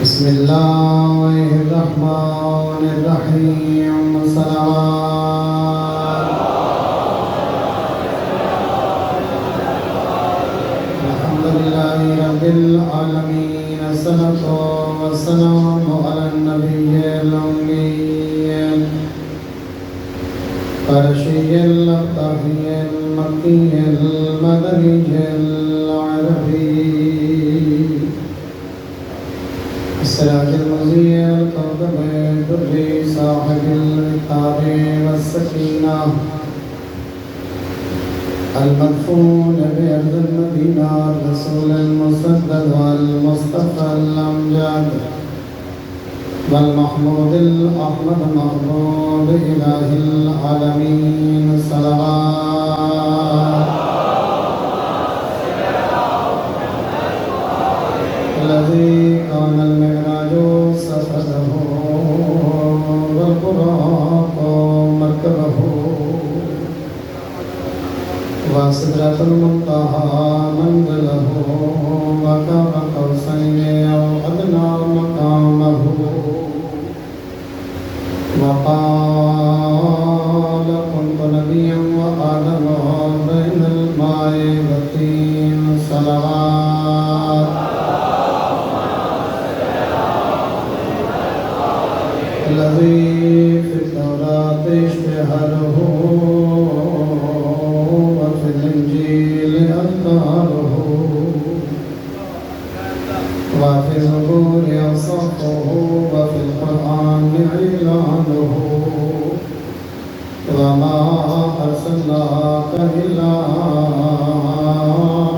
بسم الله الرحمن الرحيم صلوات الحمد لله رب العالمين الصلاة والسلام على النبي الأمي القرشي الأبطحي المكي المدني العربي السراج المضيء الكوكب الدري صاحب العتاب والسكينة المدفون بأرض المدينة الرسول المسدد والمصطفى الأمجد والمحمود الأحمد محمود إله العالمين صلوات الذي كان المعراج سفره والبراق مركبه وسدرة المنتهى منزله وقاب قوسين أو أدنى مقامه وقال كنت نبيا وآدم بين الماء والطين صلوات الذي في التوراة اشتهره وفي الإنجيل أذكاره وفي الزبور أوصافه وفي القرآن إعلانه وما أرسلناك إلا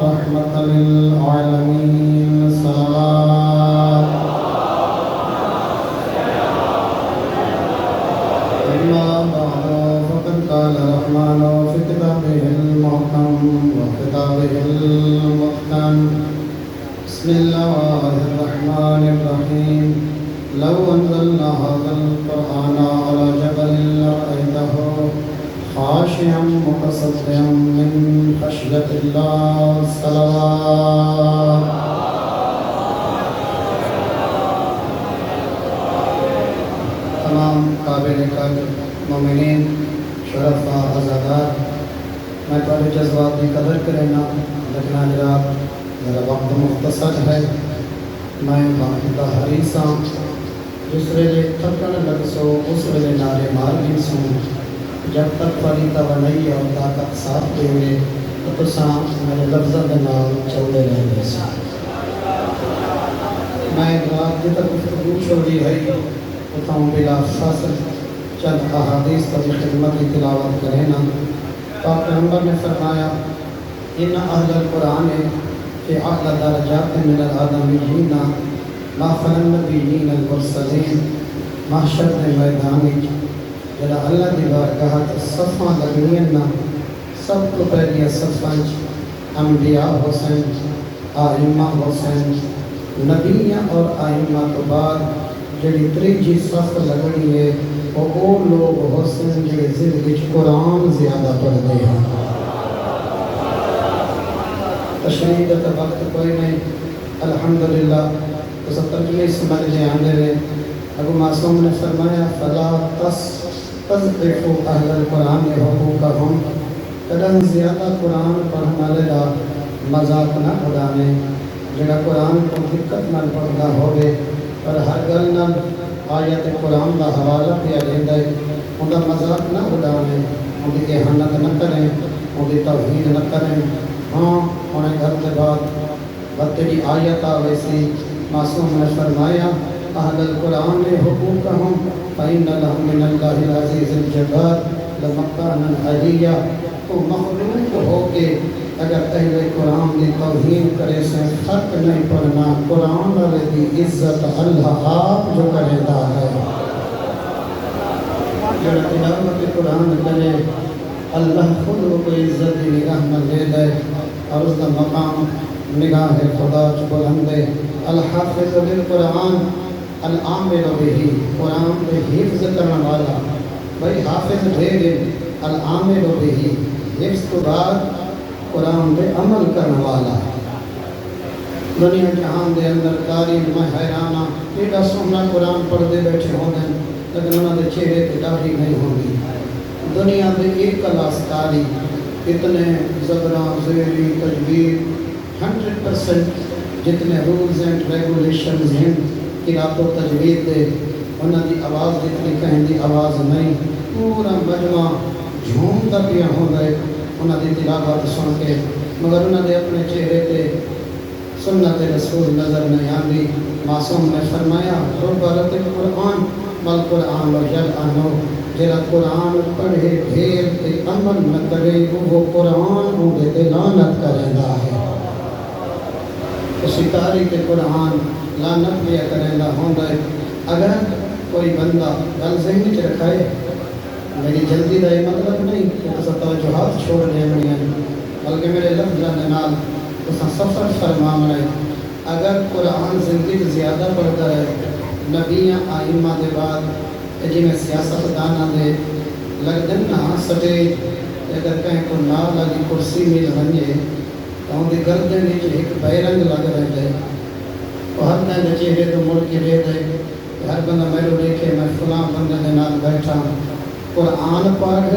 رحمة للعالمين صلوات أما بعد فقد قال الرحمن في كتابه المحكم وكتابه المحكم بسم الله الرحمن الرحيم لو أنزلنا هذا القرآن على جبل لرأيته خاشعا متصدعا من خشية الله صلوات تمام قابل قدر مومنین شرفاء عزادار میں تھوڑے جذبات کی قدر کرنا لیکن حضرات میرا وقت مختصر ہے میں باقی حریصاں جس ویلے تھکن لگ سو اس ویلے نعرے مار گئی سوں جب تک پری توانائی اور طاقت ساتھ دے ہوئے تو تساں میرے لفظوں کے نام چلتے رہے سوں میں رات جب تک گفتگو چھوڑی ہے اتاؤں بلا فاصل چند احادیث کی خدمت کی تلاوت کریں نا پاک پیغمبر نے فرمایا ان اہل القرآن فی اعلی درجات من الآدمیین ما خلا النبیین المرسلین محشر کے میدان جڑا اللہ دی بارگاہ صفاں لگنیاں نا سب کو پہلی صفاں انبیاء حسین آئمہ حسین نبیاں اور آئمہ تو بعد جڑی تریجی صف لگنی ہے وہ لوگ حسین جڑے زندگی قرآن زیادہ پڑھتے ہیں تشریح کا وقت کوئی نہیں الحمدللہ تو سب ترجمے سمجھ لے آنے رہے ابو معصوم نے فرمایا فلا تضعفوا اہل القرآن حقوقہم قدر زیادہ قرآن پڑھنا لگا مذاق نہ اڑانے جڑا قرآن کو دقت نہ پڑھنا ہوگے اور ہر گل نہ آیت قرآن کا حوالہ پیا لیندے ان کا مذاق نہ اڑانے ان کی احانت نہ کریں ان کی توہین نہ کریں ہاں انہیں گھر کے بعد بتری آیت ویسی معصوم نے فرمایا اہل القرآن حقوقہم فإن لهم من اللہ العزیز الجبار لمقانا علیہ تو مخلوق ہو کے اگر اہل قرآن کی توہین کرے سے فرق نہیں پڑنا قرآن والے کی عزت اللہ آپ جو کرتا ہے جو تلاوت قرآن کرے اللہ خود کو عزت کی نگاہ میں لے دے اور اس کا مقام نگاہ خدا چ بلندے الحافظ للقرآن العامل به قرآن کے حفظ کرنے والا بھائی حافظ بھیجے العامل به حفظ تو بعد قرآن پہ عمل کرنے والا دنیا جہان دے اندر تاریخ میں حیران ہاں ایڈا سونا قرآن پڑھتے بیٹھے ہوتے ہیں لیکن انہوں نے چہرے پہ داڑھی نہیں ہوگی. دنیا میں ایک کلاس کاری اتنے زبراں زیری تجوید 100% جتنے رولز اینڈ ریگولیشنز ہیں قرات و تجوید دے انہوں کی آواز جتنی کہیں دی آواز نہیں پورا مجمع جھومتا پیا ہو گئے انہوں کی تلاوت سن کے مگر انہوں نے اپنے چہرے پہ سنت رسول نظر نہیں آتی. معصوم نے فرمایا رب قرآن بل قرآن و یلعنو جڑا قرآن پڑھے ڈھیر تے عمل نہ کرے وہ قرآن اونڈے تے لعنت کریندا ہے. اسی تاریخ قرآن لعنت بھی کریندا ہوندا ہے. اگر کوئی بندہ گل ذہن وچ رکھے میری جلدی کا یہ مطلب نہیں کہ تصا توجہات چھوڑ دینی ہیں بلکہ میرے لفظ کے نال سفر فرمانا ہے. اگر قرآن زندگی زیادہ پڑھتا ہے نبیاں آئمہ دے بعد جی میں سیاست دانا دے لگ دن نا سٹیج اگر کہیں کو نا لگی کرسی مل بنجے تو ان دی گردن نیچے ایک بیرنگ لگ رہے ہیں وہ ہر دن چہرے تو مڑ کے دے دے ہر بندہ میرے دیکھے میں فلاں بندے دے نال بیٹھا. قرآن پاک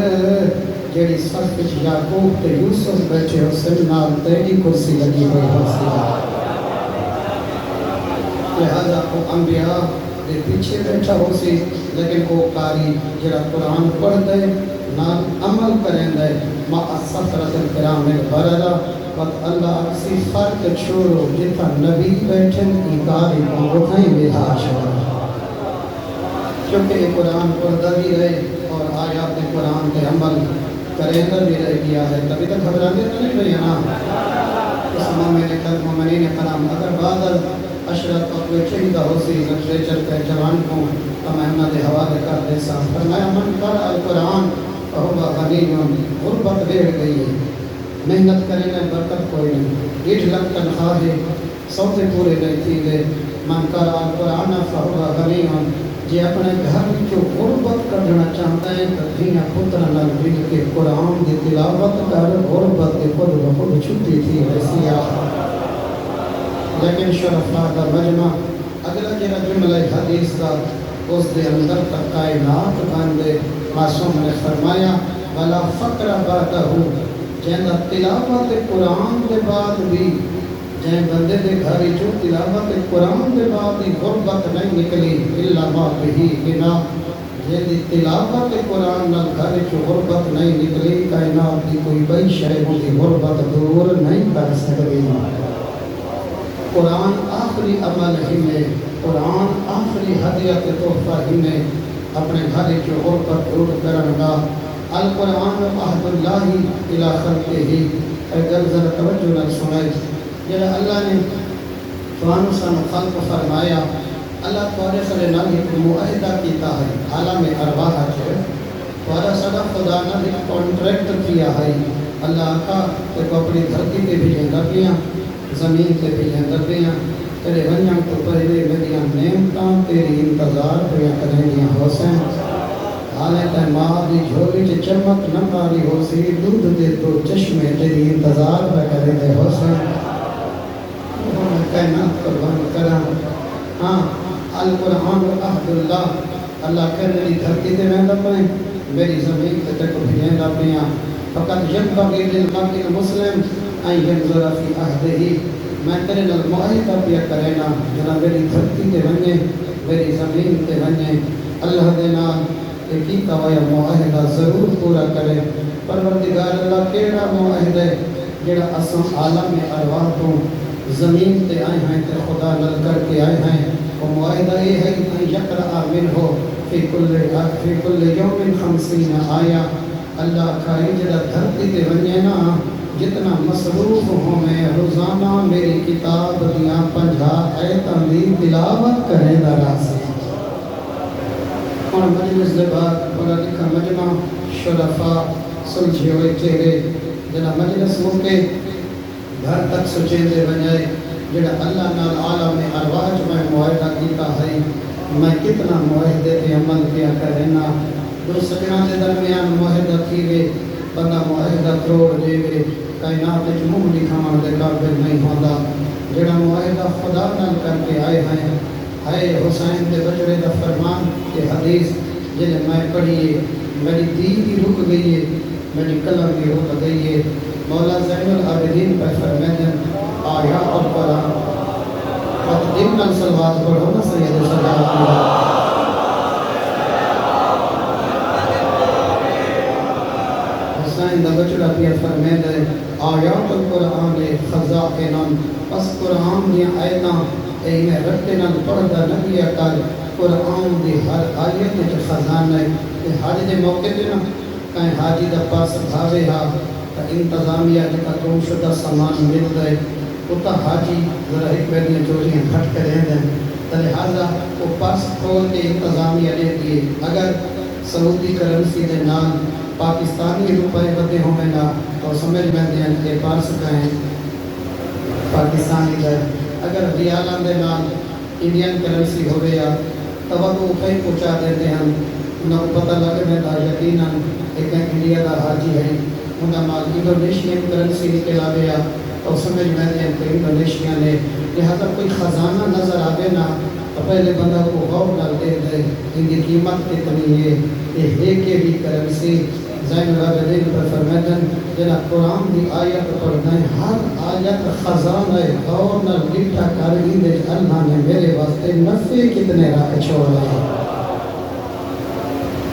جیڑی صف وچ یعقوب تے یوسف بیٹھے ہو سن نال تیری کرسی لگی ہوئی ہو سی. لہذا وہ انبیاء دے پیچھے بیٹھا ہو سی لیکن وہ قاری جڑا قرآن پڑھ دے نال عمل کریں دے ما السفرۃ الکرام البررہ وقت اللہ اکسی فرق چھوڑو جتھا نبی بیٹھن انکاری کو اتھائیں بھی حاشا. کیونکہ یہ قرآن پڑھتا بھی رہے اور آیات قرآن کے عمل کریں بھی رہ گیا ہے تبھی تک گھبرانے تو نہیں رہی نا. اس مومن قد مومنین کرام اگر بعد اشرت اور کوئی چہیدہ ہو سی لٹریچر کے جوان کو امہنہ دے حوالے کر دے سا فرمایا من قرأ القرآن فہو غنیم غربت بیٹھ گئی ہے محنت کرنے برکت کوئی نہیں 1.5 لاکھ تنخواہ ہے سوتے پورے نہیں تھی گئے. من قرأ القرآن فہو غنیم جی اپنے گھر جو غربت کرنا چاہتا ہے تو دھیاں پتر نال مل کے قرآن دی تلاوت کر غربت کے خود بخود چھٹی تھی ویسی آخر. لیکن شرفاء کا مجمع اگلا جرا جملہ حدیث کا اس دے اندر تک کائنات باندے معصوم نے فرمایا ولا فقر بعدہ جہاں تلاوت قرآن دے بعد بھی جہاں بندے دے گھری جو تلاوت قرآن دے بعد بھی غربت نہیں نکلی الا ما بہی بنا جہاں تلاوت قرآن نہ گھر جو غربت نہیں نکلی کائنات دی کوئی بئی شے ہوگی غربت دور نہیں کر سکتی. قرآن آخری عمل ہی میں قرآن آخری ہدیت تحفہ ہی میں اپنے گھر جو غربت دور کرنگا. القرآن عہد اللہ الى خلقہ ہی اگر ذرا توجہ نہ سنائے جب اللہ نے قرآن سن خلق فرمایا اللہ توارے سرے نال ایک معاہدہ کیتا ہے عالم ارواح ہے توارا سڑا خدا نے ایک کانٹریکٹ کیا ہے. اللہ کا کہ اپنی دھرتی پہ بھی نبیاں زمین کے بھی نبیاں تیرے ونیاں تو پہلے میری نعمتاں تیری انتظار پہ کریں گیا حسین حالت ماں دی جھولی چ چمک نہ پاری ہو سی دودھ دے تو چشمے تیری انتظار پہ کریں گے حسین. کائنات قربان کرا ہاں القرآن عہد اللہ اللہ کہ میری دھرتی تے رہندا پئے میری زمین تے تک بھیجندا پیاں فقط ينبغي للمرء المسلم ان ينظر في عهده میں تیرے نال معاہدہ پیا کرینا جنا میری دھرتی تے ونجے میری زمین تے ونجے اللہ دے نال کی کوایا معاہدہ ضرور پورا کرے. پروردگار اللہ کیڑا معاہدہ جڑا اساں عالم ارواح تو زمین تے آئے ہیں تے خدا نال کر کے آئے ہیں وہ معاہدہ یہ ہے کہ یقرأ منہ فی کل یوم 50 آیا. اللہ کا جڑا دھرتی تے ونجے نا جتنا مصروف ہوں میں روزانہ میری کتاب دیاں 50 آیتاں دی تلاوت کرے دا راسی. اور مجلس دے بعد پڑھا لکھا مجمع شرفاء سلجھے ہوئے چہرے جنا مجلس موقع گھر تک سچے دے بنائے جڑا اللہ نال عالم ارواح میں معاہدہ کیتا ہے میں کتنا معاہدے پہ عمل کیا کرنا. دو سکنا کے درمیان معاہدہ تھی وے بندہ معاہدہ توڑ دے وے کائنات وچ منہ دکھاون دے قابل نہیں ہوندا. جڑا معاہدہ خدا نال کر کے آئے ہیں. اے حسین دے بچڑے دا فرمان کہ حدیث جنہیں میں پڑھیے میری دل بھی رک گئی ہے, میری قلم بھی رک گئی ہے. مولا زین العابدین پر فرمائیں آیات القرآن بہت دل نال صلوات پڑھو نا سید صلی اللہ حسین دا بچڑا پیا فرمائیں آیات القرآن خزائن پس قرآن دیا آیتاں میں رٹے نال پڑھدا نبی کر. قرآن دی ہر آیت وچ خزانہ ہے. حج دے موقع تے نا کہیں حاجی دا پاس بھاوے ہا تا انتظامیہ جتا گم شدہ سامان ملدا ہے اتا حاجی ذرا ایک بیٹھنے چوریاں گھٹ کر رہے ہیں. لہذا وہ پاس کھول کے انتظامیہ لے دیے. اگر سعودی کرنسی دے نال پاکستانی روپے بدے ہوئے نا تو سمجھ میں دیں کہ پارس کہیں پاکستانی ہے. اگر ریالان دے نال انڈین کرنسی ہو گیا توقع کہیں پہنچا دیتے ہیں انہوں کو پتہ لگے میں دا یقیناً ایک انڈیا دا حاجی ہے انہوں مال انڈونیشین کرنسی نکل آ گیا تو سمجھ میں دیں کہ انڈونیشیا نے لہذا کوئی خزانہ نظر آگے نا تو پہلے بندہ کو غور نہ دے دے ان کی قیمت کتنی ہے. یہ ہے کہ بھی کرنسی زین العابدین پر فرمائیں جنا قرآن دی آیت پڑھنا ہے ہر آیت خزانہ غور نہ لکھا کر اندے اللہ نے میرے واسطے نفع کتنے رکھ چھوڑا ہے.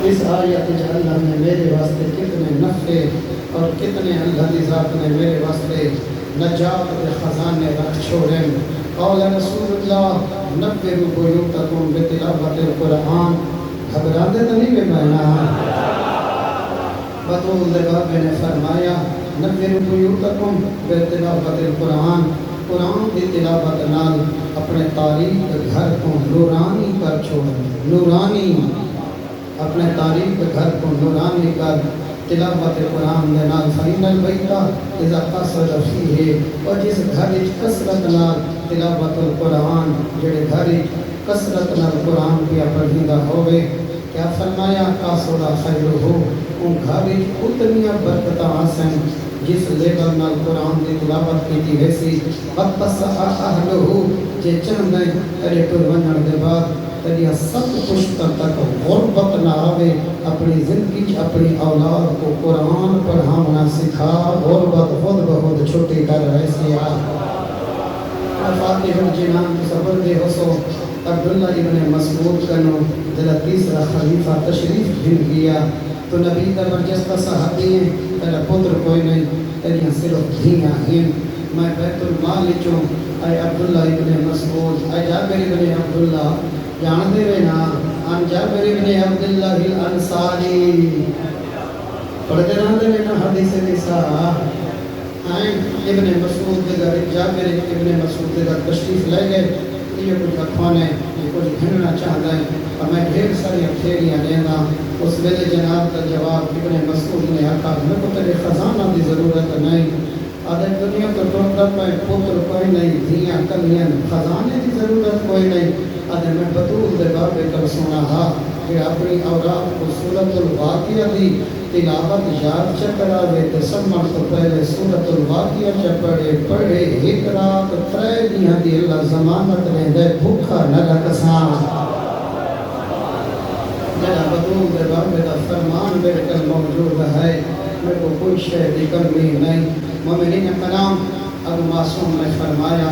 اس آیت جا اللہ نے میرے واسطے کتنے نفع اور کتنے اللہ دی ذات نے میرے واسطے نجات کے خزانے رکھ چھوڑے. قول رسول اللہ نبروا بیوتکم بتلاوت القرآن. گھبراتے تو نہیں بہنا بطول باب نے فرمایا نبروا بیوتکم بتلاوت القرآن. قرآن کی تلاوت نال اپنے تاریخ گھر کو نورانی کر چھوڑیں. نورانی اپنے تاریخ گھر کو نورانی کر تلاوت قرآن دے نال فإن البیت اذا قصد فیہ. اور جس گھر کثرت نال تلاوت القرآن جڑے گھر کثرت نال قرآن پیا پڑھیندہ ہوئے کیا فرمایا قاصد خیر ہو ان گھر اتنی برکت آسن جس لیول نال قرآن دی تلاوت کیتی ویسی بس اہلہو جے چاہندے کرے ٹر ونجن دے بعد تیریا سب کچھ تک غربت نہ آوے. اپنی زندگی اپنی اولاد کو قرآن پڑھانا سکھا غربت خود بخود چھٹی کر ایسی آ. فاتح الجنان کی صبر دے حسو عبداللہ ابن مسعود کنو دل تیسرا خلیفہ تشریف بھن گیا تو نبی کا برجستہ صحابی ہیں تیرا پتر کوئی نہیں تیریاں صرف دھیاں ہیں. میں بیت المال چوں اے عبداللہ ابن مسعود اے جابر ابن عبداللہ جان دے رہے نا ان جابر ابن عبداللہ الانصاری پڑھتے رہا دے رہے نا حدیث نساء ابن مسعود دے گھر جابر ابن مسعود دے گھر تشریف لے گئے. یہ کچھ اکھوانے یہ کچھ گھننا چاہتا ہے اور میں ڈھیر ساری اکھیریاں لینا. اس ویلے جناب کا جواب ابن مسعود نے آقا میں کو تیرے خزانہ دی ضرورت نہیں. آدھے دنیا تو ٹوٹر میں پتر کوئی نہیں دھیاں کلیاں خزانے دی ضرورت کوئی نہیں. آدھے میں بطول دے بابے کر سنا ہا کہ اپنی اولاد کو سورۃ الواقعہ دی تلاوت یاد چکراوے تے سمجھ تو پہلے سورۃ الواقعہ چپڑے پڑھے ایک رات ترے دیاں دی اللہ ضمانت لے دے بھوکا نہ رکھساں. جنا بطول دے بابے دا فرمان میرے کل موجود ہے میرے کو کوئی شے دی کمی نہیں. مومنین کرام ابو معصوم نے فرمایا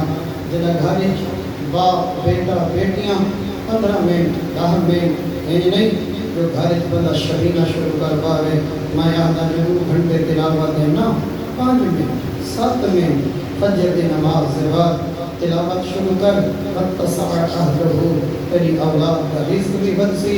جنا گھر باپ بیٹا بیٹیاں 15 منٹ 10 منٹ یہ نہیں جو گھر بندہ شبینہ شروع کر پاوے. میں آدھا ضرور گھنٹے تلاوت دینا 5 منٹ 7 منٹ فجر کی نماز سے بعد تلاوت شروع کر فتسع اہلہو تیری اولاد کا رزق بھی بنسی.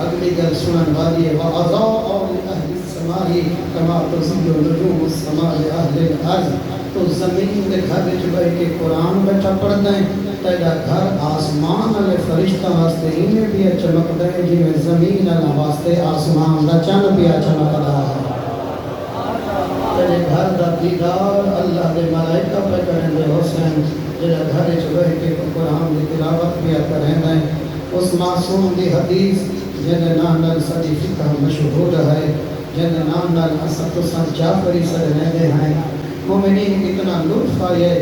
اگلی گل سنن والی وَأَضَاءَ لِأَهْلِ السَّمَاءِ كَمَا تُضِيُّ نُجُومُ السَّمَاءِ لِأَهْلِ الْأَرْضِ. تو زمین کے گھر وچ بیٹھ کے قرآن بیٹھا پڑھدا ہے تیرا گھر آسمان والے فرشتہ واسطے انہیں بھی چمکدا ہے جی میں زمین والا واسطے آسمان دا چن پیا چمکدا ہے. تیرے گھر دا دیدار اللہ دے ملائکہ پہ کریں دے حسین جڑا گھر وچ بیٹھ کے قرآن دی تلاوت پیا کریندا ہے. اس معصوم دی حدیث جن نام نال ساری فقہ مشہور ہے جن نام نال اسد حسن جعفری سر رہندے ہیں. مومنین اتنا لطف آئے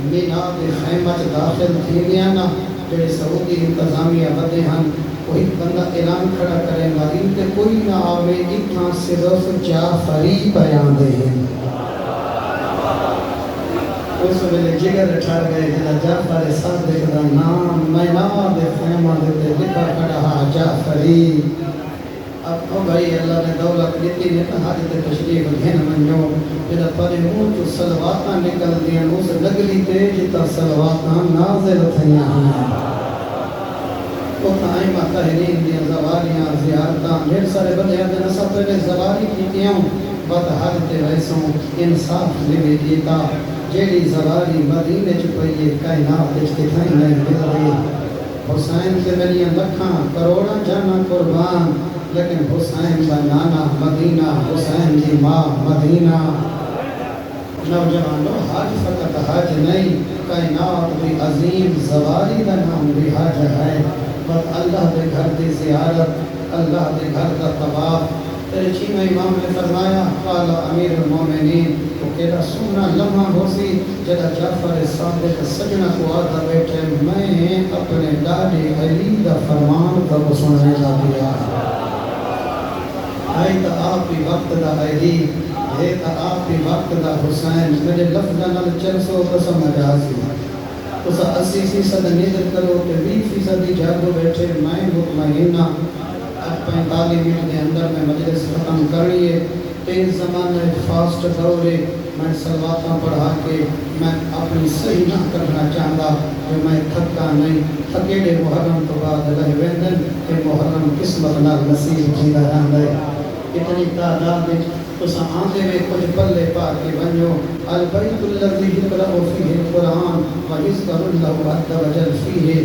میلاد خیمہ داخل تھی گیا نا جڑے سعودی انتظامیہ بدے ہیں وہ ایک بندہ اعلان کھڑا کرے گا ان تے کوئی نہ آوے اتنا صرف جعفری بیان دے ہیں اس ویلے جگر ٹھار گئے جنا جعفر صادق دا نام میلاد خیمہ دے لکھا کھڑا جعفری اب تو بھائی اللہ نے دولت دیتی نے حج تے تشریف گھن منجو جدا پرے منہ تو صلواتاں نکل دیاں اس لگلی تے جتا صلواتاں نازل تھیاں ہیں تو تائیں مطہرین دیاں زواریاں زیارتاں ڈھیر سارے بندے دے نسب تے زواری کیتیاں بد حج تے ویسوں انصاف لے کیتا جیڑی زواری مدینے چ پئی کائنات وچ کتھائیں نہیں مل رہی حسین کے بنیاں لکھاں کروڑاں جانا قربان لیکن حسین کا نانا مدینہ حسین کی ماں مدینہ نوجوانوں حج فقط حج نہیں کائنات بھی عظیم زواری کا نام بھی حج ہے بس اللہ دے گھر دی زیارت اللہ دے گھر کا طواف تیرے چھیمہ امام نے فرمایا قال امیر المومنین تو کہا سونا لمحہ ہو سی جدا جعفر صادق سجنہ کو آدھا بیٹھے میں اپنے ڈاڈے علی دا فرمان کو سننے جا دیا آئی تا آپ ہی وقت دا علی ہے تا آپ ہی وقت دا حسین میرے لفظہ نال 400 مجازی اس 80% نیدر کرو کہ 20% جاگو بیٹھے میں مطمئنہ اب 45 منٹ کے اندر میں مجلس ختم کرنی ہے تیز زمانہ فاسٹ دورے میں سلواتاں پڑھا کے میں اپنی صحیح نہ کرنا چاہتا کہ میں تھکا نہیں تھکیڑے محرم تو بعد لہ ویندن کہ محرم قسمت نال نصیب کی رہا ہے اتنی تعداد میں تو آندے میں کچھ بلے پا کے بنو البیت الذی یقرأ فیہ القرآن ویذکر اللہ عز وجل فیہ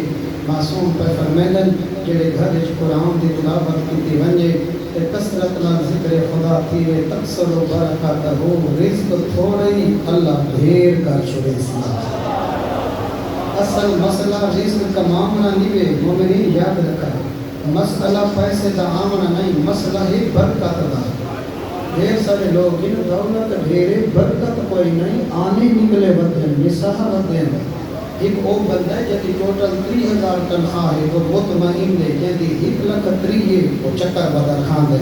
معصوم پر فرمیدن جڑے گھر وچ قرآن دی تلاوت کیتی ونجے تے کثرت نال ذکر خدا تھیوے تکثر و برکاتہ ہو رزق تھوڑی اللہ ڈھیر کر چھوڑے سی اصل مسئلہ رزق کا معاملہ نہیں مومنین یاد رکھا مسئلہ پیسے کا آمنا نہیں مسئلہ ہی برکت دا ڈھیر سارے لوگ ان دولت ڈھیرے برکت کوئی نہیں آنے نکلے بدن نساہ بدن ایک او بندہ ہے جدی ٹوٹل 3000 تنخواہ ہے وہ مطمئن دے جدی 1,30,000 ہے وہ چکر بدا کھان دے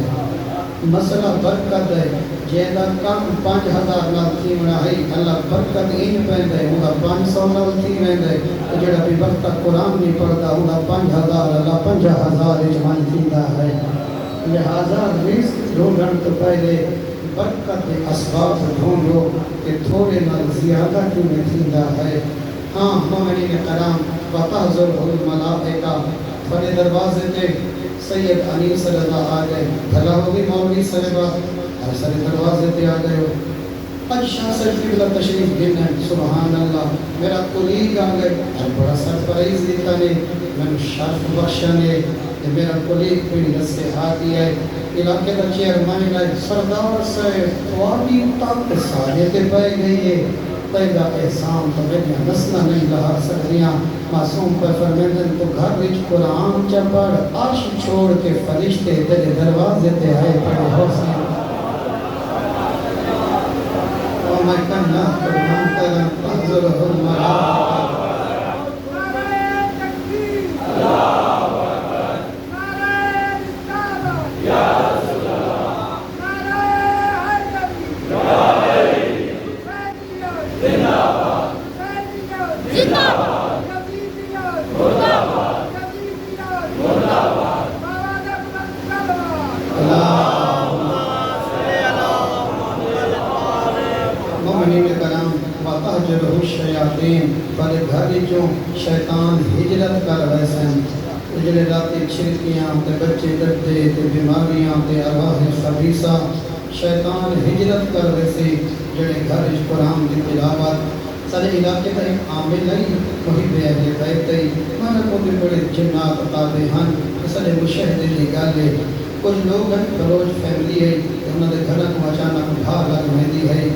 مسئلہ برکت ہے جیدہ کم 5,000 نال تھیمنا ہے اللہ برکت این پہن دے ہوگا 500 نال تھیمن دے جڑا بھی وقت قرآن نہیں پڑھتا ہوگا 5,000 اللہ 50,000 اجمان تھیندہ ہے لہذا رزق ڈھونڈن تو پہلے برکت اسباب ڈھونڈو کہ تھوڑے نال زیادہ کی میں تھیندہ ہے ہاں مومنین کرام وَتَحْضُرْ الْمَلَائِكَةُ بڑے دروازے تے سید انیس صلی اللہ آ گئے بھلا ہوگی مولوی صاحبہ ہر سارے دروازے تے آ گئے ہو آج شاہ صاحب کی بلا تشریف دن ہے سبحان اللہ میرا کولیگ آ گئے اور بڑا سرپرائز دیتا نے میں نے شرف بخشا نے میرا کولیگ بھی رسے ہاتھی ہے علاقے کا چیئرمین ہے سردار صاحب توابی تاک سارے تے پہ گئی ہے پیدا احسان تو میرے نسلہ نہیں لہا سکتیاں معصوم پر فرمیدن تو گھر وچ قرآن چپڑ عرش چھوڑ کے فرشتے تیرے دروازے تے آئے پڑے حسین وَمَا كَنَّا قُرْمَانْ تَلَنْ تَحْضُرُهُ الْمَلَائِكَةُ بڑے گھر جو شیطان ہجرت کر ویسن جڑے راتی چھڑکیاں تے بچے ڈرتے تے بیماریاں تے ارواح خبیثہ شیطان ہجرت کر ویسے جڑے گھر قرآن دی تلاوت سارے علاقے کا ایک عامل ہے محب اہل بیت ہے مانا کو بھی بڑے جنات تابع ہیں سارے مشاہدے دی گل ہے کچھ لوگ ہیں بلوچ فیملی ہے انہوں نے گھر کو اچانک بھا لگ مہندی ہے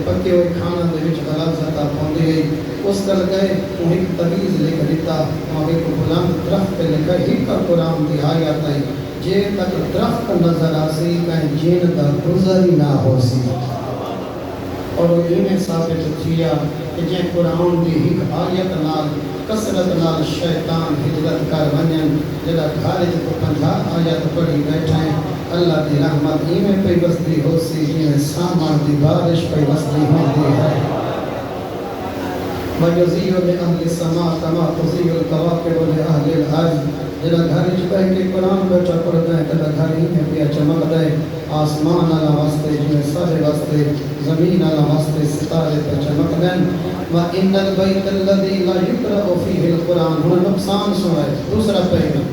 پکے ہوئے کھانا دے وچ غلط زیادہ پوندے گئی اس کل گئے وہ ایک تمیز لے کر دیتا آگے کو بلند درخت پہ لکھا ہی کا قرآن دی آیات ہے جے تک درخت نظر آسی کہیں جین دا گزر ہی نہ ہو سی اور انہیں ثابت کیا کہ جے قرآن دی ایک آیت نال کثرت نال شیطان ہجرت کر ونجن جڑا گھر کو 50 آیت پڑھی بیٹھے اللہ دی رحمت انہیں پہ بستی ہو سی جنہیں سامان دی بارش پہ بستی ہوتی ہے وَيُزِيُّ لِأَهْلِ السَّمَاءِ كَمَا تُزِيُّ الْكَوَاكِبُ لِأَهْلِ الْأَرْضِ جڑا گھر چ کے قرآن بیٹھا پڑھتا ہے تلا گھر ہی میں پیا چمکتا ہے آسمان والا واسطے جنہیں سارے واسطے زمین والا واسطے ستارے پہ چمکتے ہیں وَإِنَّ الْبَيْتَ الَّذِي لَا يُقْرَأُ فِيهِ الْقُرْآنُ ہن نقصان سنائے دوسرا پہلو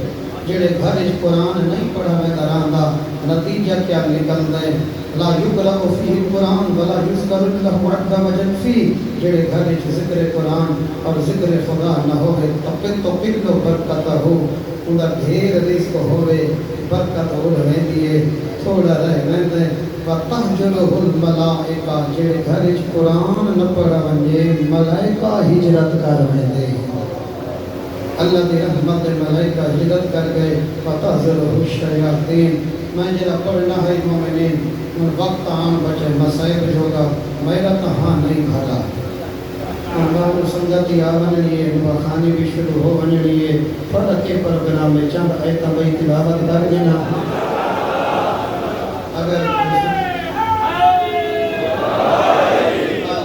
جڑے گھر چ قرآن نہیں پڑھا میں دراندا نتیجہ کیا نکلدا ہے لا يقرأ فيه القرآن ولا يذكر له عز وجل فيه جڑے گھر چ ذکر قرآن اور ذکر خدا نہ ہوئے تو قلو برکت ہو ان کا ڈھیر رزق ہوئے برکت ہو رہی ہے تھوڑا رہ رہتا ہے وَتَحْجُرُهُ الْمَلَائِكَ جڑے گھر چ قرآن نہ پڑھا ونجے ملائکہ ہجرت کر ویندے اللہ دی رحمت ملائکہ ہجرت کر گئے وَتَحْجُرُهُ الشَّيَاطِينُ میں جڑا پڑھنا ہے مومنین ان وقت آن بچے مسائب ہوگا میرا تو ہاں نہیں بھالا اللہ سمجھتی آون لیے خانی بھی شروع ہو بن لیے فرق کے پروگرام میں چند آیتاں بھائی تلاوت کر دینا اگر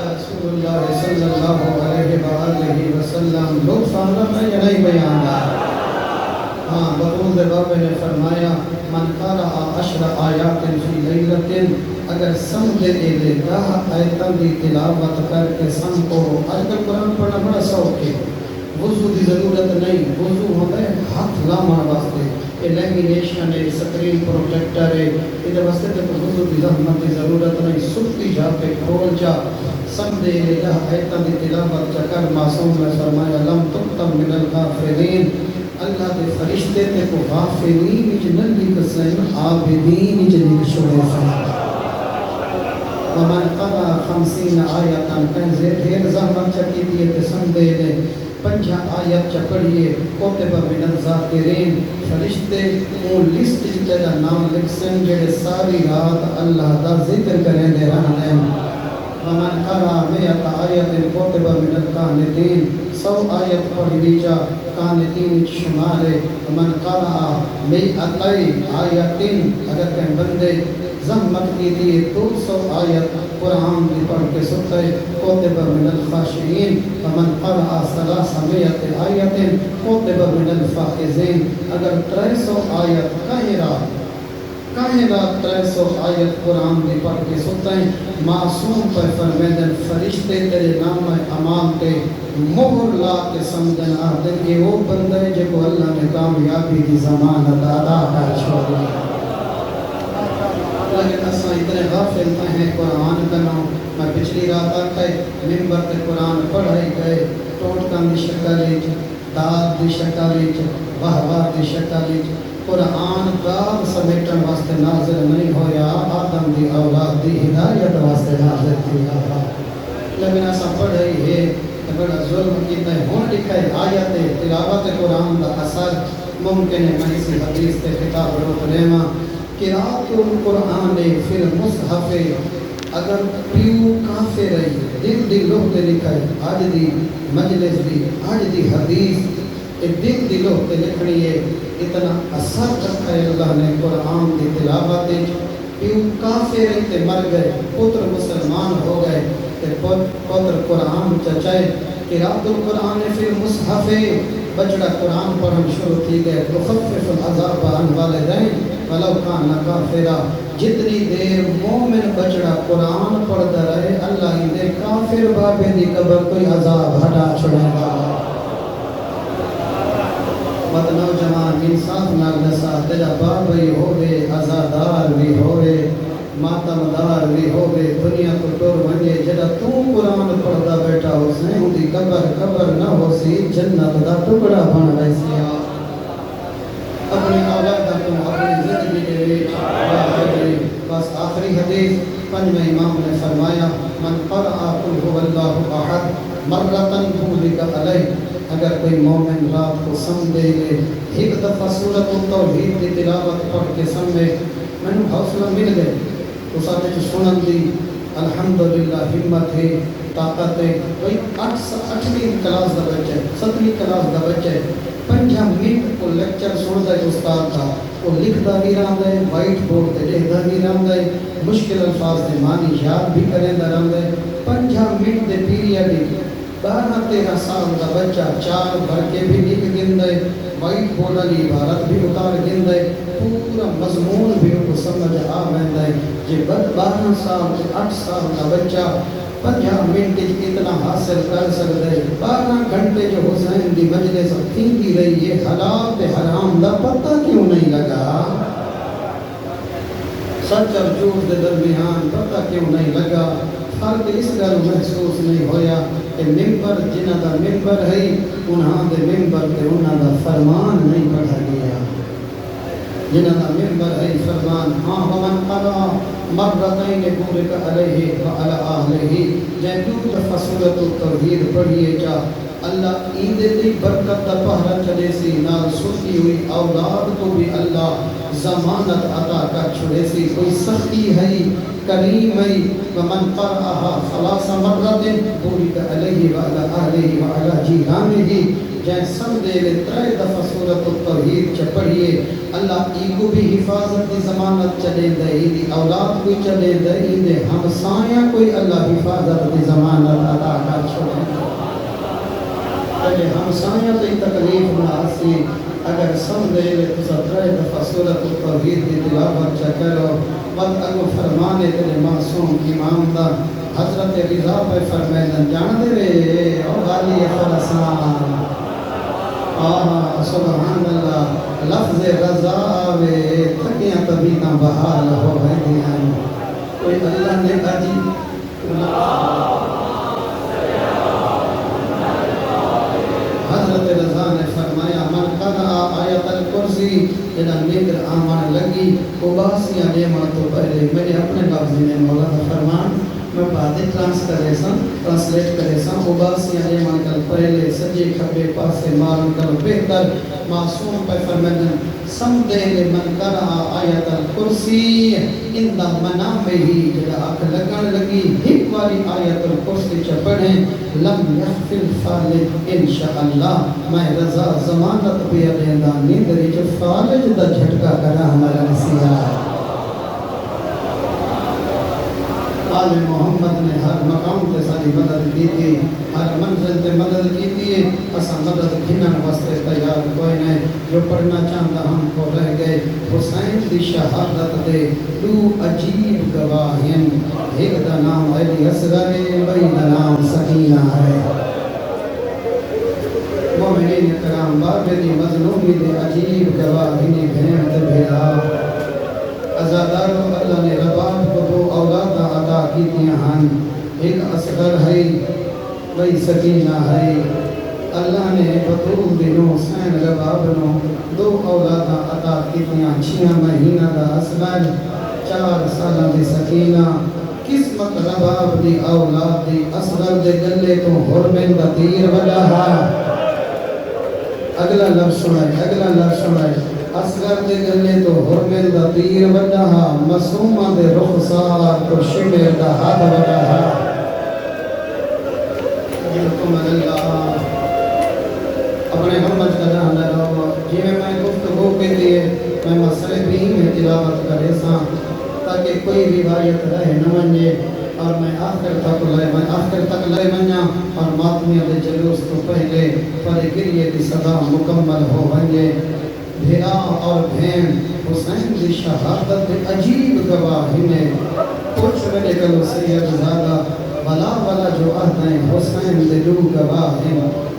رسول اللہ صلی اللہ علیہ وآلہ وسلم لوگ سامنا میں یہ نہیں بیان ہے ہاں بروز بابے نے فرمایا من قرأ 10 آیات فی لیلۃ اگر سمجھے لے گاہ آیتاں دی تلاوت کر کے سن کو آج کل قرآن پڑھنا بڑا شوق ہے وضو دی ضرورت نہیں وضو ہوتا ہے ہاتھ لامان واسطے یہ لیمینیشن ہے سکرین پروٹیکٹر ہے ادھر واسطے تو وضو دی زحمت دی ضرورت نہیں سکتی جا پہ کھول جا سمجھے لے گاہ آیتاں دی تلاوت کر معصوم نے فرمایا لم تکتب من الغافلین اللہ کے فرشتے تے کو غافلین وچ نہ لکھ سن عابدین وچ لکھ چھوڑے سن ومن قرأ 50 آیتاں کنزے ڈھیر زحمت چکی دیے تے سمجھے لے 50 آیت چپڑیے کوتب من الذاکرین فرشتے اون لسٹ جڑا نام لکھ سن جڑے ساری رات اللہ دا ذکر کریں دے رہنے ومن قرأ 100 آیت کوتب من القانتین 100 آیت پڑھی بیچا قانتین شمارے ومن قرأ 100 آیت اگر کہیں بندے زحمت کی دیئے 200 آیت قرآن کی پڑھ کے سکتے کوتب من الخاشعین ومن قرأ 300 آیت کوتب من الفائزین اگر 300 آیت کہیں رات 300 آیت قرآن کی پڑھ کے سکتے ہیں معصوم پر فرمیدن فرشتے تیرے نام امان تے مہر لا کے سمجھن آدن کہ وہ بندے جے کو اللہ نے کامیابی دی ضمانت ادا کر چھوڑی لیکن اساں اتنے غافل ہیں قرآن کنوں میں پچھلی رات آکھے منبر تے قرآن پڑھائی گئے ٹوٹکاں دی شکل وچ داد دی شکل وچ واہ دی شکل وچ قرآن داد سمیٹن واسطے نازل نہیں ہویا آدم دی اولاد دی ہدایت واسطے نازل کیا لیکن اساں پڑھائی ہے بڑا ظلم کیتا ہے ہون لکھا ہے آیت تلاوت قرآن دا اثر ممکن ہے میں اسی حدیث تے خطاب روک لیما قرأت القرآن فی المصحف اگر پیو کافر رہی دل لوگ تے لکھا ہے آج دی مجلس دی آج دی حدیث دل لوگ تے لکھنی ہے اتنا اثر رکھا ہے اللہ نے قرآن دی تلاوت پیو کافر رہی تے مر گئے پتر مسلمان ہو گئے پتر قرآن چچائے قرأت القرآن فی المصحف بچڑا قرآن پڑھن شروع تھی گئے تخفف العذاب عن والدین ولو کان کافرا جتنی دیر مومن بچڑا قرآن پڑھتا رہے اللہ دے کافر بابے دی قبر کوئی عذاب ہٹا چھڑے گا بد نوجوان انصاف نال نسا تیرا باب بھی ہوئے عزادار بھی ہوئے ماتمدار بھی ہوئے دنیا کو ٹور ونجے جڑا تو قرآن پڑھدا بیٹھا ہو سے ان دی قبر نہ ہو سی جنت دا ٹکڑا بن ویسی اپنی اولاد کو اپنی زندگی کے وچ بس آخری حدیث پنجویں امام نے فرمایا من قرأ قل هو اللہ احد مرتن بورک علیہ اگر کوئی مومن رات کو سمجھے لے ایک دفعہ سورۃ التوحید کی تلاوت پڑھ کے سمجھے میں حوصلہ مل گئے تو ساتھ سنن دی الحمدللہ ہمت ہے، طاقت ہے. کوئی 8ویں کلاس دا بچہ ہے، 7ویں کلاس دا بچہ ہے، 5 منٹ کو لیکچر سنتا ہے استاد کا، وہ لکھتا بھی رہتا ہے، وائٹ بورڈ تے لکھتا بھی رہتا ہے، مشکل الفاظ دے معنی یاد بھی کرتا رہتا ہے. 5 منٹ دے پیریڈ 12-13 سال کا بچہ 4 بھر کے بھی لکھ گندا ہے، وائٹ بورڈ والی عبارت بھی اتار گندا ہے، پورا مضمون بھی ان کو سمجھ آ ویندا ہے. جی 12 سال سے 8 سال کا بچہ 50 منٹ اتنا حاصل کر سکتا ہے. 12 گھنٹے جو حسین دی مجلس تھینکی رہی ہے، حلال تے حرام دا پتہ کیوں نہیں لگا؟ سچ اور جھوٹ دے درمیان پتہ کیوں نہیں لگا؟ فرق اس گل محسوس نہیں ہویا کہ ممبر جنہ دا ممبر ہے انہاں دے ممبر تے انہاں دا فرمان نہیں پڑھا گیا. جنہ دا ممبر ہے فرمان ہاں ومن قرأ مرتين بورك عليه وعلى أهله. جن 2 دفعہ سورۃ التوحید پڑھیے جا اللہ ایندے دی برکت دا پہرا چلے سی، نال سکی ہوئی اولاد کو بھی اللہ ضمانت عطا کر چھڑے سی. کوئی سخی ہے کریم ہے. ومن قرأها 3 مرات بورك عليه وعلى أهله وعلى جيرانه. جن سب دے 3 دفعہ سورۃ التوحید چ پڑھیے اللہ ای کو بھی حفاظت دی ضمانت چلے دے، دی اولاد کو چلے دے، دے ہمسایہ کوئی اللہ حفاظت دی ضمانت عطا کر چھوڑے. اگر ہمسایہ تے تکلیف نہ آسی، اگر سب دے تو 3 دفعہ سورۃ التوحید دی تلاوت چ کرو. وقت اگو فرمانے تے معصوم امام دا حضرت رضا پہ فرمائیں جان دے رے او غالی خرسان سبحان اللہ. لفظ رضا آوے تھکیاں طبیعتاں بحال ہو گئی ہیں. کوئی اللہ نے کہا حضرت رضا نے فرمایا من قرأ آیت الکرسی جنہا نیدر آمان لگی اباسیاں نعمت تو پہلے میرے اپنے لفظ میں مولانا فرمان میں بعدی ٹرانسلیٹ کرے سا اباسیاں نعمت کل پہلے سجے کھبے پاسے مال کل بہتر. معصوم پہ فرمائن سمدے من قرأ آیت الکرسی اندہ منام ہی جنہا آکھ لگن لگی ہک والی آیت الکرسی چا پڑھیں لم یخفل فالج انشاءاللہ. میں رضا ضمانت پہ دیندہ نیندری جو فالج دا جھٹکا کرا ہمارا نسیحہ. آل محمد نے ہر مقام تے ساری مدد کی تھی، ہر منزل تے مدد کی تھی. اسا مدد گھنن واسطے تیار کوئی نہیں. جو پڑھنا چاہتا ہم کو رہ گئے حسین دی شہادت دے 2 عجیب گواہین. ایک دا نام علی اصغر ہے، بئی دا نام سکینہ ہے. مومنین کرام بابے دی مظلومی دے عجیب گواہین بھین تے بھیرا. ازادارو اللہ نے رباب کو 2 اولاد عطا کی دیا ہن. ایک اصغر ہے، وہی سکینہ ہے. اللہ نے بطول دنوں حسین رباب نو 2 اولاد عطا کی دیا. 6 مہینہ دا اصغر، 4 سالہ دی سکینہ. قسمت رباب دی اولاد دی اصغر دے گلے تو حرمن دا تیر وڈا ہے. اگلا لفظ سنائے اصغر دے گلے تو حرمن دا تیر وڈا ہے. معصومہ دے رخسار تو شمر دا ہاتھ وڈا ہے. جلکم اللہ اپنے محمد کا جہاں لگا جی میں گفتگو کے لیے میں مسئلے بھی میں تلاوت کرے سا تاکہ کوئی روایت رہے نہ منجے اور میں آخر تک لے منجا اور ماتمیہ دے جلوس تو پہلے پر گریے دی صدا مکمل ہو ونجے. بھیرا اور بھین حسین دی شہادت دے عجیب گواہی میں پوچھ رہے کلو سید زادہ بلا جو آدھائیں حسین دے 2 گواہی.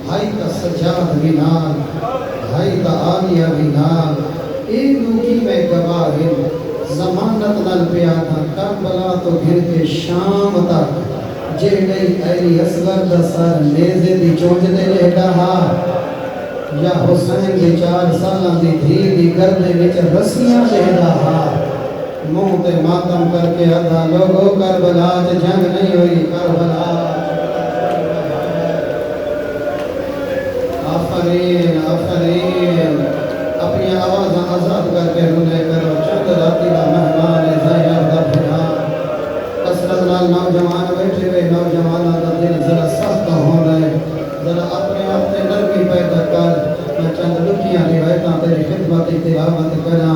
ہائی تا سجاد بینال، ہائی تا آلیہ بینال. لوگی میں گواہی زمانت نل پیادا کربلا تو گھر کے شام تک جے گئی ایلی اصغر دا سر نیزے دی چونج دے لے ڈہا یا حسین دی 4 سالہ دی دھی دی گردے وچ رسیاں دے ڈہا. منہ تے ماتم کر کے ادا لوگو کربلا جنگ نہیں ہوئی. کربلا آفرین اپنی آواز آزاد کر کے رونے کرو. چند راتی دا مہمان زینب دا بھیرا کسرت نال تلاوت کراں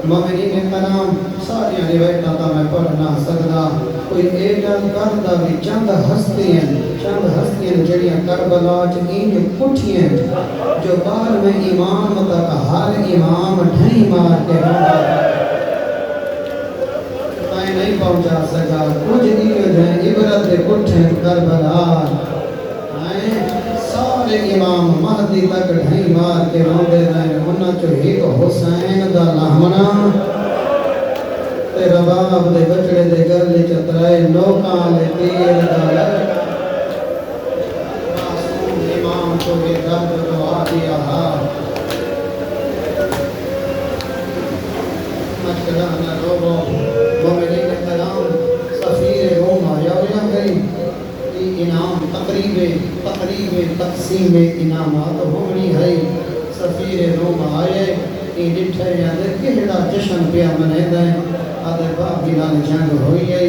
مومنین کرام ساری روایتاں تا میں پڑھ نہ سکدا کوئی ایڈا کردا بھی چند ہستیاں جڑیاں کربلا چ انج پٹھیاں جو بعد میں امام تک ہر امام ڈھائی مار کے روندا میں نہیں پہنچا سکا کچھ نہیں جائیں عبرت پٹھیں کربلا سارے امام مہدی تک ڈھائی مار کے روندے رہے انہاں چو ایک حسین دا لہمنا تے رباب دے بچڑے دے گل چترائے لوکاں لے تیر دا لگ معصوم امام کو یہ درد دعا دیا مشکلہ نہ رو مومنین کرام سفیر روم آیا گئی انعام تقریب تقسیم انعامات ہونی ہے سفیر روم آئے یہ ڈٹھے یاد کہڑا جشن پیا منے دیں آدھے بابی نال جنگ ہوئی ہے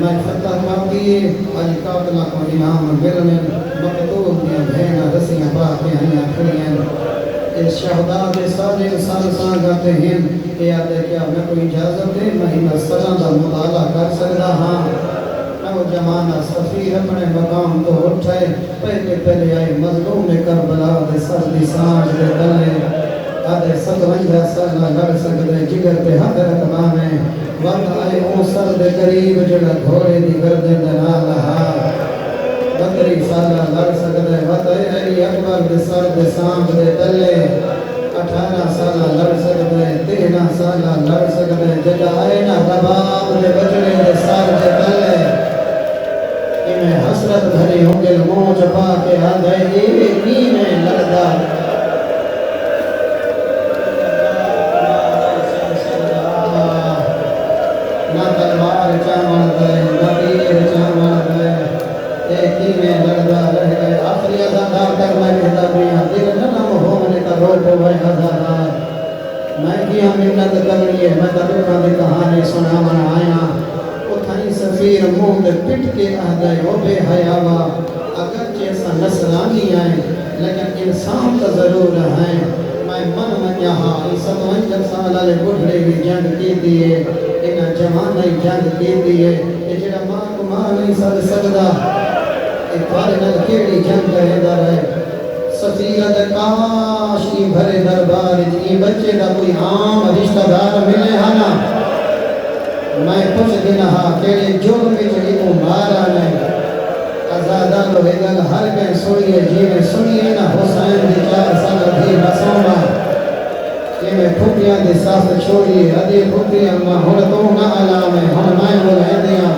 میں فتح پاتی آج قاتلہ کو انعام ملنے مقتول دیا بھینا رسیاں پاکے ہنیاں کھڑیاں اس شہداد سارے سال گاتے ہیں کہ آدھے کیا میں کوئی اجازت دے مہینہ سران دا مطالعہ کر سکتا ہاں نوجوانہ سفیر اپنے مقام تو اٹھائے پہلے آئے مظلوم کربلا دے سر دی سانج دے دلے آدھے 57 سالہ لڑ سکتے جگر پہ حق رکھنا میں وقت آئے اون سر دے قریب جڑا گھوڑے دی گردن دے نال ہا 32 سالہ لڑ سکتے وقت آئے علی اکبر دے سر دے سانج دے دلے 18 سالہ لڑ سکتے 13 سالہ لڑ سکتے جگہ آئے نا رباب دے بچڑے دے سر دے دلے میں حسرت بھری ہوں گے موج پا کے آدھے ایک میں لڑدا نہ تلوار چامن دے نہ تیر چامن دے ایک ہی میں لڑدا رہ گئے آخری ازادار تک میں کہتا بیاں دل ننم ہونے کا روپ ہوئے ازادار میں کیا منت کرنی ہے میں تلوکہ دی کہانی سنا من آیا اتھائی سفیر منہ دے پٹ کے آدھے وہ بے حیاوہ اگرچہ ایسا نصرانی آئے لیکن انسان تو ضرور ہیں میں من یہاں 57 سالہ لے بڑھڑے بھی جنگ کی دیئے انہا جوان نہیں جنگ کی دیئے یہ جڑا ماں کو ماں نہیں سکتا ایک بارے نل کیڑی جنگ کہے در ہے سفیرت کاش کی بھرے دربار جی بچے دا کوئی عام رشتہ دار ملے ہانا میں پوچھ دنہا کیڑے جرم میں جڑی کو مارا نہیں ازادہ لو گل ہر کہیں سنیے جی میں سنیے نا حسین دی 4 سال بھی مسوما کہ میں پھوٹیاں دی ساس چھوڑیے ادھی پھوٹیاں ماں ہن تو نہ علام ہے ہن میں بولے دیاں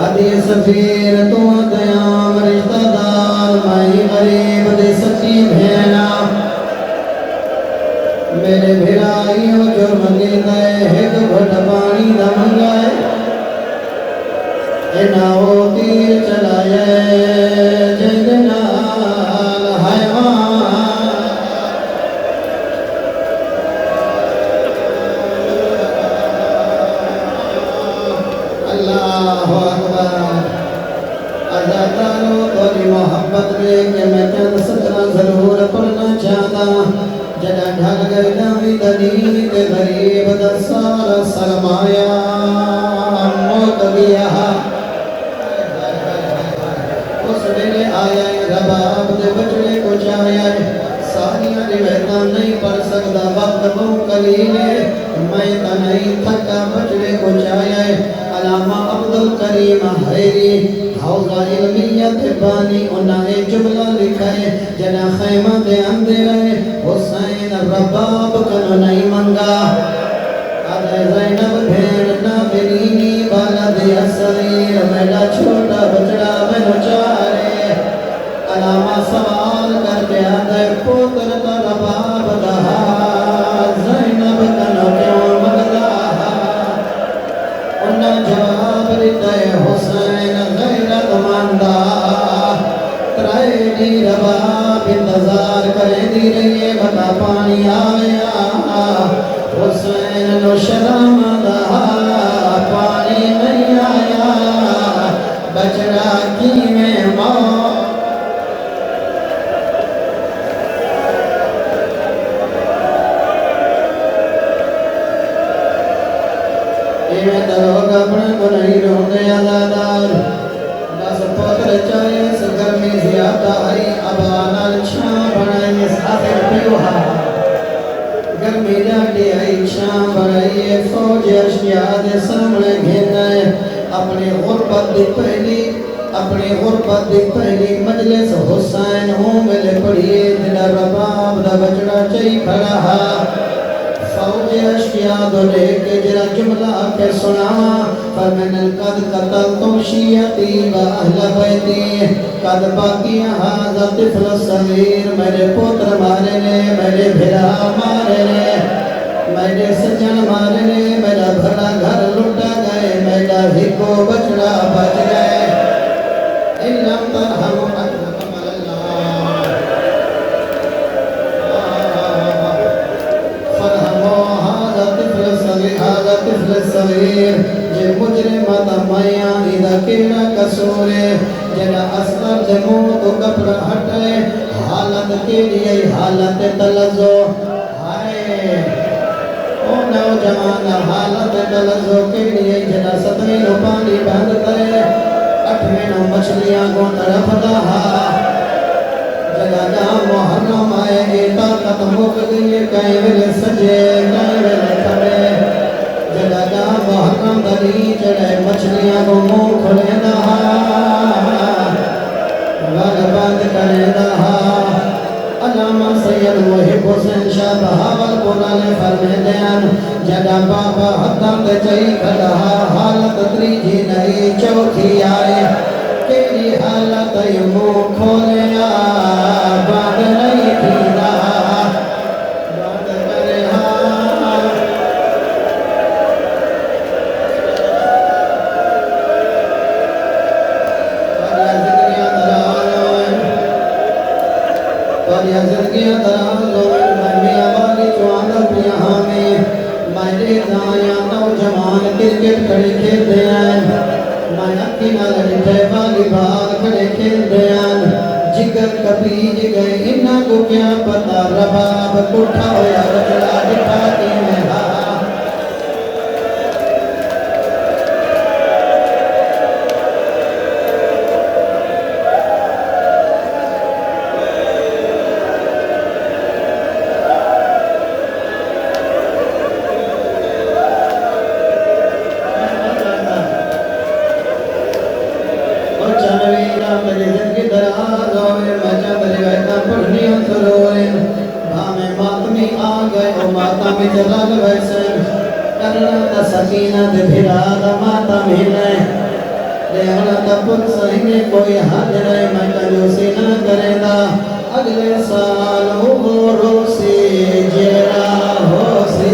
آدھی سفیر تو دیام رشتہ دار میں غریب دے سچی بھینا میرے بھرائیوں جرم کی دے ایک گھٹ پانی دا منگائے انہو تیر چلائے جنگ نال حیوان اللہ اکبر ازادارو توری محبت لے کہ میں چند سطرہ ضرور پڑھنا چاہتا جڑا ڈھل گئی نامی دنی کے غریب 10 سال سرمایا موت گیا اس دن آیا رباب دے بچڑے کو چاہیا ساریاں روایتاں نہیں پڑھ سکتا وقت بہت قلیل ہے میں تا نہیں تھکا بچڑے کو چاہیا علامہ عبدالکریم حیری حوضہ علمیت بانی انہاں نے جملہ لکھا ہے جنا خیمہ دے اندر حسین رباب کنو نہیں منگا آدھے زینب بھین نابنینی بالد اصغیر میرا چھوٹا بچڑا میں چارے علامہ سوال کر کے آدھے پوتر کا رباب دہا زینب کنو کیوں مگدا انہاں جواب دیتے حسین غیرت ماندہ ترائے رباب انتظار کرے دی رہیے بتا پانی آیا حسین نو شرم دا پانی نہیں آیا بچڑا کی میں موت میں لوگ اپنے کو نہیں ڈھونڈے عزادار بس پتر چاہے اس گرمی زیادہ آئی اب آنال چھاں بنائی اس آخر پیوہا گرمی ڈاڑی آئی چھاں بنائی فوج اشیاد سامنے گھنے اپنی غربت دی پہلی مجلس حسین ہوں ملے پڑھئے جنہ رباب دا بچڑا چاہی کھڑا ہا فوج اشیاد لے کے جرا جملہ کے سناوا فرمین قد قتلتم شیعتی و اہل بیتی قد باقی ہاذا طفل صغیر میرے پوتر مارے نے میرے بھرا مارے نے میرے سجن مارے نے میرا بھرا گھر لٹا گئے میرا ہکو بچڑا بچ گئے اِلَّمْ تَرْحَمُ أَكْرَمَ اللَّهِ فَرْحَمُوا هَذَا طِفْلِ الصَّغِيرِ جے مجرمت میاں اِدھا کیڑا کسورے جنہ اصغر دے موت کپڑا ہٹے حالت کے لیے حالت تلزو ہائے او نوجوان حالت تلزو کے لیے جنہ ستویں پانی بند کرے اٹھویں مچھلیاں کو طرف دہا جگہ جہاں محرم آئے گی طاقت مک گئی کہیں ویلے سجے کہیں ویلے کھڑے جگہ جہاں محرم دلی چڑھے مچھلیاں کو منہ کھلے دہا وگ بند کرے دہا علامہ سید محب حسین شاہ بہاول قرآن فرمے دیان جگہ بابا حدم دے چاہی کھڑا حالت تریجی نہیں چوتھی آئے تیری حالت یمو کھولیا باندھ نہیں تھینا باندھ کرے زندگیاں درازوں میں میاں والی جوانت یہاں میں میرے دائیاں نوجوان کرکٹ کھڑے کھیلتے ہیں میں اکی نہ لڑتے والی بال کھڑے کھیلتے ہیں جگر کبیج گئے انہاں کو کیا پتا رباب کٹھا ہویا رجلا جٹھاتی میں کوئی حد نہیں میں کنجوسی نہ کرے دا اگلے سال ہو روسی جیرا ہوسی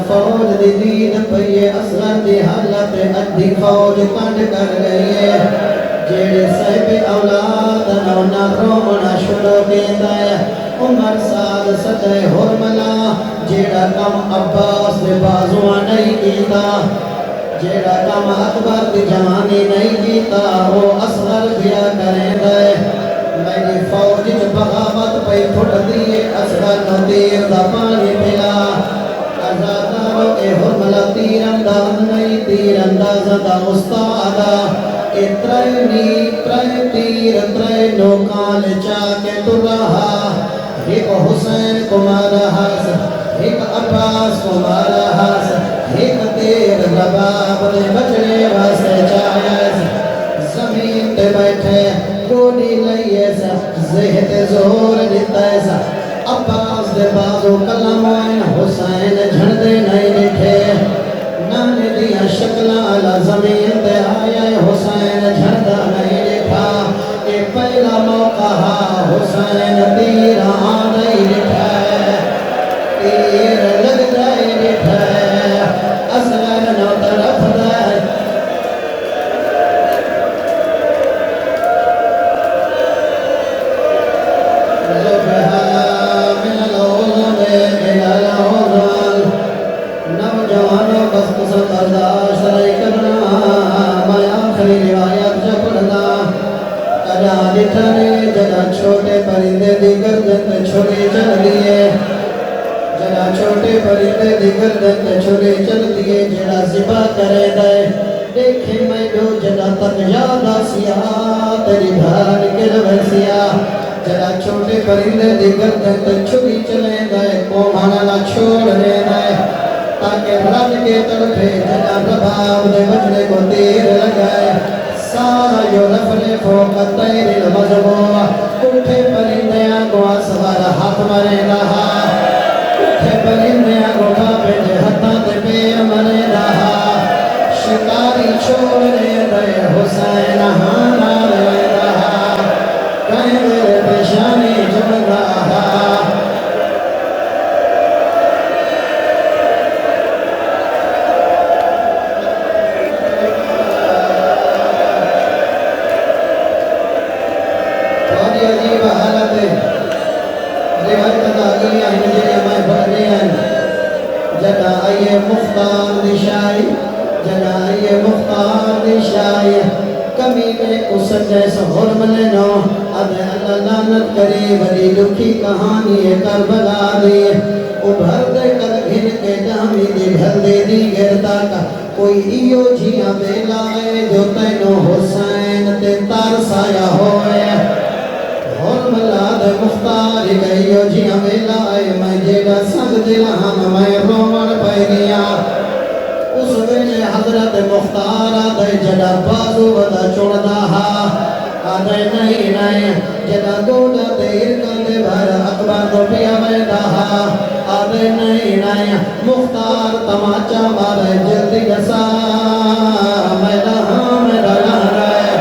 فوج دی دید پئیے اصغر دی حالت ادھی فوج کنڈ کر گئی ہے جیڑے صاحب اولاد نونا رومنا شروع دیتا ہے عمر سال سجے حرملا جیڑا کم عباس دے بازوان نہیں کیتا جیڑا کم اکبر دی جوانی نہیں کیتا وہ اصغر دیا کریں دے میری فوج بغاوت پہ پھٹ دیئے اصغر نو تیر دا پانی پلا ازادارو اے حرملا تیر انداز نہیں تیر انداز دا استادا اترینی ترے تیر ترے نوکان چاکے تو رہا ایک حسین کو مارا حس ایک عباس کو مارا حس ایک تیر رباب نے بچڑے واسے چاہیے زمین پہ بیٹھے گوڑی لئیے سا زہت زور دیتا ہے سا عباس دے بازو کلمائن حسین جھڑ دے نہیں لکھے نانے دیا شکلہ علا زمین دے آیا حسین جھڑ دا نہیں لکھا اے پہلا موقع حسین تیر آن نہیں لکھا تیر لگ جائے لکھا اصغر نو طرف دائے نوجوانوں بس قسم برداشت رہی کر جڑا چھوٹے پرندے دی گردن تے چھری چلدی ہے جڑا ذبح کرے دے دیکھے میں جو جڑا تک یاد آسیا تیری بھان کے ویسیا جڑا چھوٹے پرندے دی گردن تے چھری چلے دے کومانا نہ چھوڑ دے دے تاکہ رج کے تڑپے جڑا رباب دے وجنے کو تیر لگائے سارا جو رفلے فوق تیر المذبوع اٹھے پرندے آگو سوار ہاتھ مرے رہا اٹھے پرندے آگو بابے دے ہتھاں دے پیر مرے رہا شکاری چھوڑے دے حسین ہانا لے رہا کہیں میرے پیشانی جڑ رہا عجیب حالت ہے روایت داخلی ہیں جڑے میں پڑھ رہے ہیں جگہ آئیے مختار دشائی جگہ آئیے مختار دشائی کمینے کو سجے سہور ملے نو ادھے اللہ لعنت کرے بڑی دکھی کہانی کربلا دی ابھر دے کر گھن کے جامی دی بھر دے دی گرتا کا کوئی ایو جیاں بے لائے جو تینو حسین تے تارسایا ہوئے اور ملاد مختار گئیو جی ہمیں لائے میں جیڑا سنگ دلہم میں رومن پہ گیا اس ویلے حضرت مختار آدھے جڑا بازو ودا چوڑا ہا آدھے نہیں نہیں جڑا گوڑا دیر کندے بھر اکبر دو پیا ویدہ ہا آدھے نہیں نہیں مختار تماچا مارے جلدی گسا میرا رہے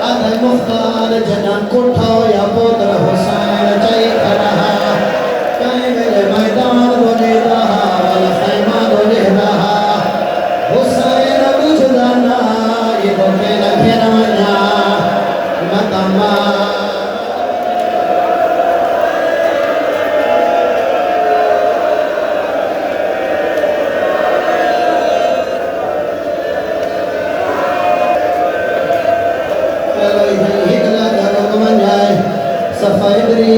آدھے مختار جنان کٹھاؤ یا پوتر حسین چاہی کھڑا کہیں میرے میدان بولے رہا والخیمہ بولے رہا حسین کچھ دانا یہ بولے لکھے رمنا مطمع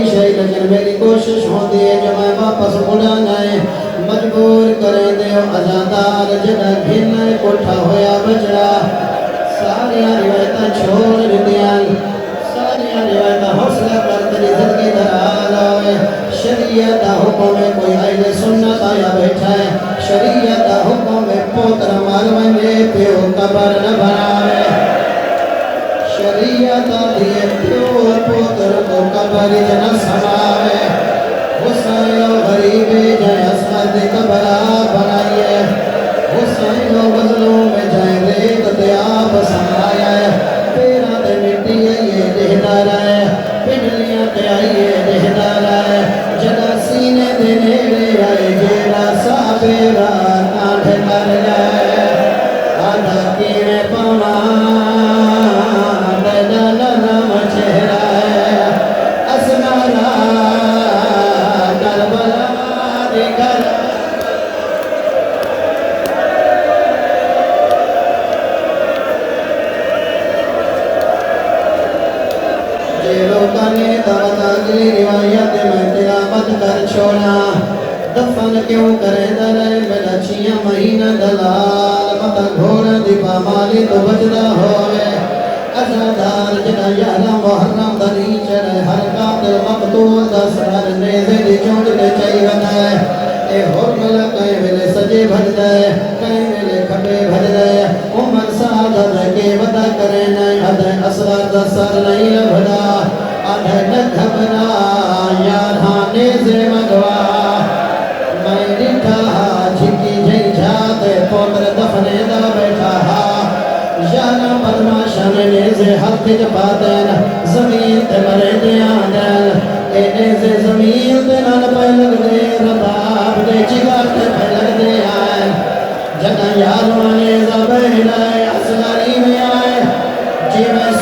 شہید لیکن میری کوشش ہوتی ہے جو میں واپس اڑانا ہے مجبور کریں دے ازادار جڑا گھن کٹھا ہویا بجڑا ساریاں روایتاں چھوڑ دیاں ساریاں روایتاں حوصلہ کر تیری زندگی درال ہوئے شریعت حکم میں کوئی اہل سنت آیا بیٹھا ہے شریعت حکم میں پوتر مال میں پیو قبر نہ بناوے شریعت دیئے پیو پوتر کو قبر جنہ سماوے حسین و غریبی جائے اسمد قبرہ بنائیے حسین و غزلوں میں جائے ریت دیاب سمائے پیرہ دے مٹی یہ دہدار ہے پنڈلیاں تے آئیے دہدار ہے جنہ سینے دے نیڑے آئے جیرہ سابیرہ کانٹھ کر جائے آدھا کینے پامان روایت میں تلاوت کر چھوڑا دفن کیوں کرے درے میرا چیاں مہینہ دلال مطا گھوڑا دی پامالی تو بجدہ ہوئے ازادار جنہ یارا محرم دنی چڑھے ہر قاتل مقتول دس ہر نیزے دی چونڈ دے چاہی بنائے اے حرملہ کہیں ملے سجے بھج دائے کہیں ملے کھپے بھج دائے عمر سعادت کے ودا کرے نہیں ادھے اسرار دا سر نہیں لبھدا ادھے نہ گھبرا یارہانے سے مگوا میں نٹھا جھکی جھئی جھاتے پوتر دفنے دا بیٹھا یارہ بدماشا نے نیزے حق جپاتین زمین تے مرے دیاں دین اے نیزے زمین تے نال پہلگ دے رباب دے چگار تے پہلگ دے آئے جنہ یاروں نیزہ بہلائے اصلاری میں آئے جی میں